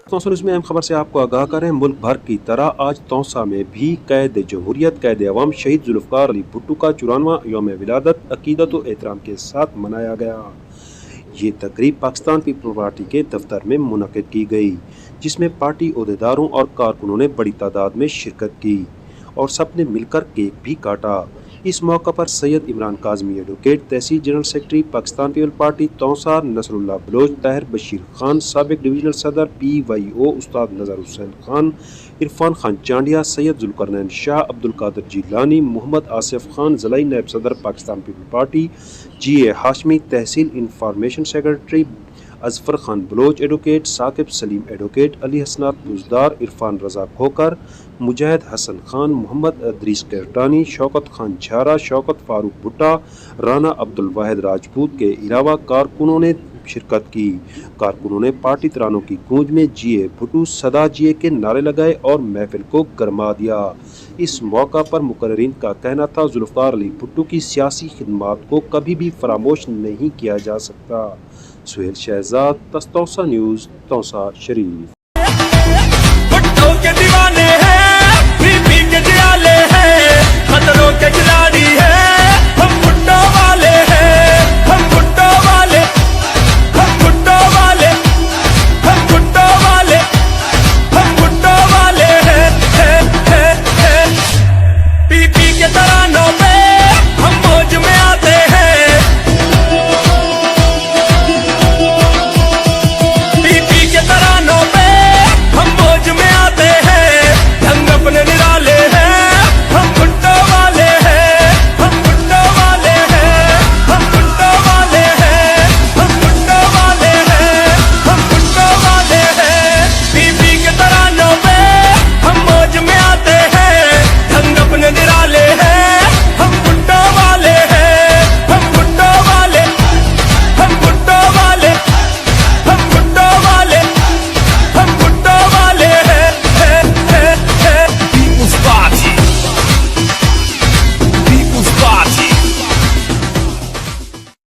توسا news میں اہم خبر سے آپ کو آگاہ کریں، ملک بھر کی طرح آج توسا میں بھی قائد جمہوریت قائد عوام شہید ذوالفقار علی بھٹو کا 94واں یوم ولادت عقیدت و احترام کے ساتھ منایا گیا۔ یہ تقریب پاکستان پیپل پارٹی کے دفتر میں منعقد کی گئی، جس میں پارٹی عہدیداروں اور کارکنوں نے بڑی تعداد میں شرکت کی اور سب نے مل کر کیک بھی کاٹا۔ اس موقع پر سید عمران کاظمی ایڈوکیٹ، تحصیل general secretary Pakistan People Party Taunsa Nasrullah Baloch, Tahir Bashir Khan, سابق ڈویژنل صدر PYO استاد نذر حسین خان، عرفان خان چانڈیا، سید ذوالقرنین شاہ، عبدالقادر جیلانی، محمد آصف خان، ضلعی نائب صدر پاکستان پیپل پارٹی GA ہاشمی، تحصیل information secretary Azfar Khan Baloch advocate, Saqib Saleem advocate, Ali Hasnat Buzdar, Irfan رضا کھوکر، مجاہد حسن خان، محمد ادریس کیرٹانی، شوکت خان چھارا، شوکت فاروق بھٹا، رانا عبدالواحد راجپوت کے علاوہ کارکنوں نے شرکت کی۔ کارکنوں نے پارٹی ترانوں کی گونج میں GA بھٹو صدا GA کے نعرے لگائے اور محفل کو گرما دیا۔ اس موقع پر مقررین کا کہنا تھا، ذوالفقار علی بھٹو کی سیاسی خدمات کو کبھی بھی فراموش نہیں کیا جا سکتا۔ سہیل شہزاد، توسا نیوز، توسا شریف۔ بھٹو کے دیوانے ہیں، پی کے جیالے ہیں، خطروں کے کھلاڑی ہیں۔